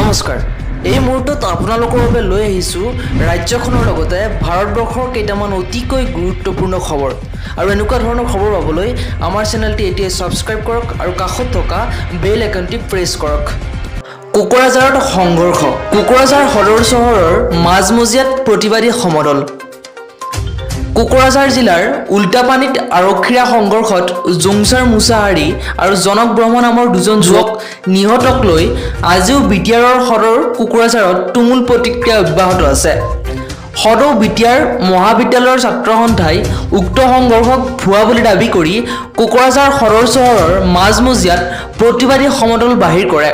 নমস্কাৰ। এই মুহূৰ্তত আপোনালোকৰ বাবে লৈ আহিছোঁ ৰাজ্যখনৰ লগতে ভাৰতবৰ্ষৰ কেইটামান অতিকৈ গুৰুত্বপূৰ্ণ খবৰ। আৰু এনেকুৱা ধৰণৰ খবৰ পাবলৈ আমাৰ চেনেলটি এতিয়া ছাবস্ক্ৰাইব কৰক আৰু কাষত থকা বেল আইকনটি প্ৰেছ কৰক। কোকৰাঝাৰত সংঘৰ্ষ। কোকৰাঝাৰ সদৰ চহৰৰ মাজমজিয়াত প্ৰতিবাদী সমদল। কোকৰাঝাৰ জিলাৰ উল্টাপানীত আৰক্ষীৰ সংঘৰ্ষত জোংচাৰ মুছাহাৰী আৰু জনক ব্ৰহ্ম নামৰ দুজন যুৱক নিহতক লৈ আজিও বিটিআৰৰ সদৰ কোকৰাঝাৰত তুমুল প্ৰতিক্ৰিয়া অব্যাহত আছে। সদৌ বিটিআৰ মহাবিদ্যালয়ৰ ছাত্ৰ সন্থাই উক্ত সংঘৰ্ষক ভুৱা বুলি দাবী কৰি কোকৰাঝাৰ সদৰ চহৰৰ মাজমজিয়াত প্ৰতিবাদী সমদল বাহিৰ কৰে।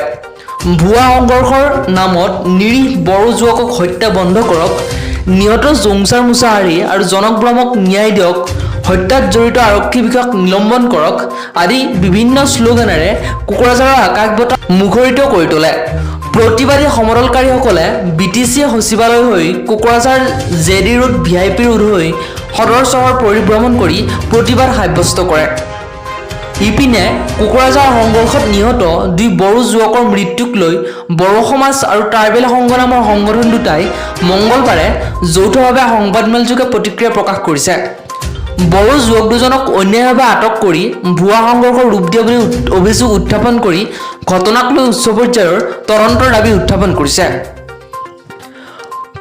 ভুৱা সংঘৰ্ষৰ নামত নিৰীহ বড়ো যুৱকক হত্যা বন্ধ কৰক, নিহত জোংচাৰ মুছাহাৰী আৰু জনক ব্ৰহ্মক ন্যায় দিয়ক, হত্যাত জড়িত আৰক্ষী বিষয়াক নিলম্বন কৰক আদি বিভিন্ন শ্লোগানেৰে কোকৰাঝাৰৰ আকাশ বতাহ মুখৰিত কৰি তোলে। প্ৰতিবাদী সমদলকাৰীসকলে BTC সচিবালয় হৈ Kokrajhar JD road VIP road হৈ সদৰ চহৰ পৰিভ্ৰমণ কৰি প্ৰতিবাদ সাব্যস্ত কৰে। ইপিনে কোকৰাঝাৰ সংঘৰ্ষত নিহত দুই বড়ো যুৱকৰ মৃত্যুক লৈ বড়ো সমাজ আৰু ট্ৰাইবেল সংঘ নামৰ সংগঠন দুটাই মঙলবাৰে যৌথভাৱে সংবাদমেলযোগে প্ৰতিক্ৰিয়া প্ৰকাশ কৰিছে। বড়ো যুৱক দুজনক অন্যায়ভাৱে আটক কৰি ভুৱা সংঘৰ্ষৰ ৰূপ দিয়া বুলি অভিযোগ উত্থাপন কৰি ঘটনাক লৈ উচ্চ পৰ্যায়ৰ তদন্তৰ দাবী উত্থাপন কৰিছে।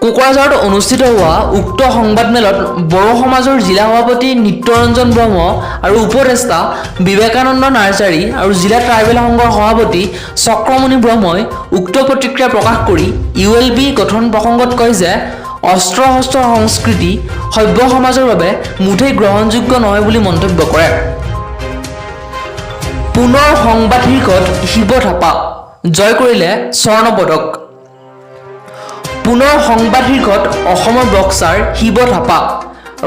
কোকৰাঝাৰত অনুষ্ঠিত হোৱা উক্ত সংবাদমেলত বড়ো সমাজৰ জিলা সভাপতি নিত্যৰঞ্জন ব্ৰহ্ম আৰু উপদেষ্টা বিবেকানন্দ নাৰ্জাৰী আৰু জিলা ট্ৰাইবেল সংঘৰ সভাপতি চক্ৰমণি ব্ৰহ্মই উক্ত প্ৰতিক্ৰিয়া প্ৰকাশ কৰি ULB গঠন প্ৰসংগত কয় যে অস্ত্ৰ শস্ত্ৰ সংস্কৃতি সভ্য সমাজৰ বাবে মুঠেই গ্ৰহণযোগ্য নহয় বুলি মন্তব্য কৰে। পুনৰ সংবাদ শীৰ্ষত শিৱ থাপা জয় কৰিলে স্বৰ্ণ পদক। পুনৰ সংবাদ শীৰ্ষত অসমৰ বক্সাৰ শিৱ থাপা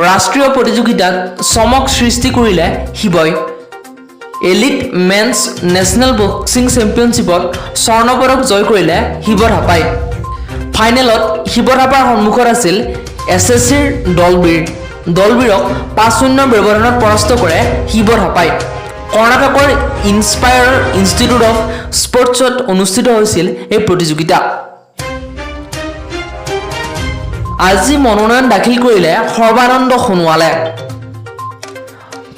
ৰাষ্ট্ৰীয় প্ৰতিযোগিতাত চমক সৃষ্টি কৰিলে শিৱই। এলিট মেন্স নেশ্যনেল বক্সিং চেম্পিয়নশ্বিপত স্বৰ্ণ পদক জয় কৰিলে শিৱ থাপাই। ফাইনেলত শিৱ থাপাৰ সন্মুখত আছিল SSCৰ দলবীৰক 5-0 ব্যৱধানত পৰাস্ত কৰে শিৱ থাপাই। কৰ্ণাটকৰ ইনস্পায়াৰ ইনষ্টিটিউট অফ স্পৰ্টছত অনুষ্ঠিত হৈছিল এই প্ৰতিযোগিতা। আজি মনোনয়ন দাখিল কৰিলে সৰ্বানন্দ সোণোৱালে।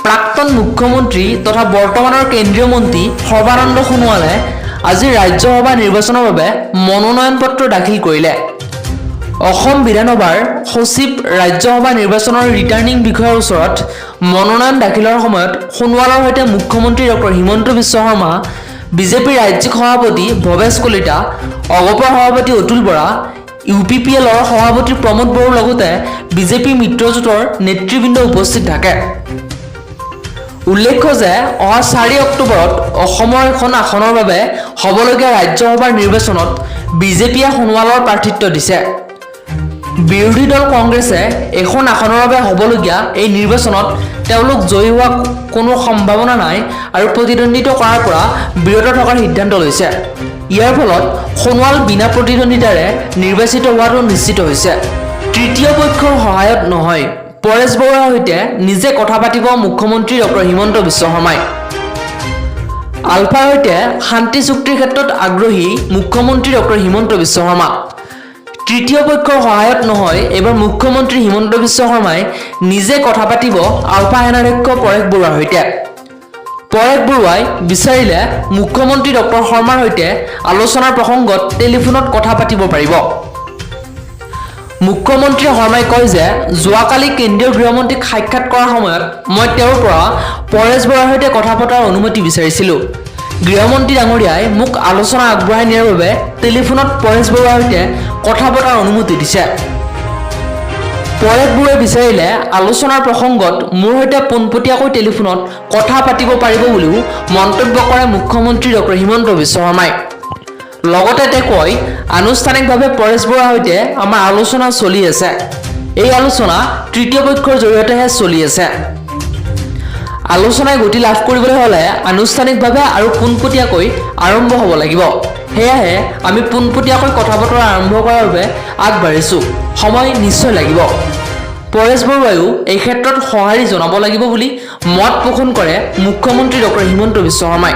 প্ৰাক্তন মুখ্যমন্ত্ৰী তথা বৰ্তমানৰ কেন্দ্ৰীয় মন্ত্ৰী সৰ্বানন্দ সোণোৱালে আজি ৰাজ্যসভা নিৰ্বাচনৰ বাবে মনোনয়ন পত্ৰ দাখিল কৰিলে। অসম বিধানসভাৰ সচিব ৰাজ্যসভা নিৰ্বাচনৰ ৰিটাৰ্ণিং বিষয়াৰ ওচৰত মনোনয়ন দাখিলৰ সময়ত সোণোৱালৰ সৈতে মুখ্যমন্ত্ৰী ডক্টৰ হিমন্ত বিশ্ব শৰ্মা, বিজেপিৰ ৰাজ্যিক সভাপতি ভৱেশ কলিতা, অগপৰ সভাপতি অতুল বৰা, UPPLৰ সভাপতি প্ৰমোদ বড়োৰ লগতে বিজেপি মিত্ৰজোঁটৰ নেতৃবৃন্দ উপস্থিত থাকে। উল্লেখ্য যে অহা 4 অক্টোবৰত অসমৰ এখন আসনৰ বাবে হ'বলগীয়া ৰাজ্যসভাৰ নিৰ্বাচনত বিজেপিয়ে সোণোৱালৰ প্ৰাৰ্থিত্ব দিছে। বিৰোধী দল কংগ্ৰেছে এখন আসনৰ বাবে হ'বলগীয়া এই নিৰ্বাচনত তেওঁলোক জয়ী হোৱাৰ কোনো সম্ভাৱনা নাই আৰু প্ৰতিদ্বন্দ্বিতা কৰাৰ পৰা বিৰত থকাৰ সিদ্ধান্ত লৈছে। ইয়াৰ ফলত সোণোৱাল বিনা প্ৰতিদ্বন্দ্বিতাৰে নিৰ্বাচিত হোৱাটো নিশ্চিত হৈছে। তৃতীয় পক্ষৰ সহায়ত নহয়, পৰেশ বৰুৱাৰ সৈতে নিজে কথা পাতিব মুখ্যমন্ত্ৰী ডক্টৰ হিমন্ত বিশ্ব শৰ্মাই। আলফাৰ সৈতে শান্তি চুক্তিৰ ক্ষেত্ৰত আগ্ৰহী মুখ্যমন্ত্ৰী ডক্টৰ হিমন্ত বিশ্ব শৰ্মা। তৃতীয় পক্ষৰ সহায়ত নহয়, এইবাৰ মুখ্যমন্ত্ৰী হিমন্ত বিশ্ব শৰ্মাই নিজে কথা পাতিব আলফা সেনাধ্যক্ষ পৰেশ বৰুৱাৰ সৈতে। পৰেশ বৰুৱাই বিচাৰিলে মুখ্যমন্ত্ৰী ডক্টৰ শৰ্মাৰ সৈতে আলোচনাৰ প্ৰসংগত টেলিফোনত কথা পাতিব পাৰিব। মুখ্যমন্ত্ৰী শৰ্মাই কয় যে যোৱাকালি কেন্দ্ৰীয় গৃহমন্ত্ৰীক সাক্ষাৎ কৰাৰ সময়ত মই তেওঁৰ পৰা পৰেশ বৰুৱাৰ সৈতে কথা পতাৰ অনুমতি বিচাৰিছিলোঁ। গৃহমন্ত্ৰী ডাঙৰীয়াই মোক আলোচনা আগবঢ়াই নিয়াৰ বাবে টেলিফোনত পৰেশ বৰুৱাৰ সৈতে কথা পতাৰ অনুমতি দিছে। পৰেশ বৰুৱাই বিচাৰিলে আলোচনাৰ প্ৰসংগত মোৰ সৈতে পোনপটীয়াকৈ টেলিফোনত কথা পাতিব পাৰিব বুলিও মন্তব্য কৰে মুখ্যমন্ত্ৰী ডক্টৰ হিমন্ত বিশ্ব শৰ্মাই। লগতে তেওঁ কয়, আনুষ্ঠানিকভাৱে পৰেশ বৰুৱাৰ সৈতে আমাৰ আলোচনা চলি আছে। এই আলোচনা তৃতীয় পক্ষৰ জৰিয়তেহে চলি আছে। আলোচনাই গতি লাভ কৰিবলৈ হ'লে আনুষ্ঠানিকভাৱে আৰু পোনপটীয়াকৈ আৰম্ভ হ'ব লাগিব। সেয়েহে আমি পোনপটীয়াকৈ কথা বতৰা আৰম্ভ কৰাৰ বাবে আগবাঢ়িছোঁ। সময় নিশ্চয় লাগিব। পৰেশ বৰুৱাইও এই ক্ষেত্ৰত সঁহাৰি জনাব লাগিব বুলি মত পোষণ কৰে মুখ্যমন্ত্ৰী ডক্টৰ হিমন্ত বিশ্ব শৰ্মাই।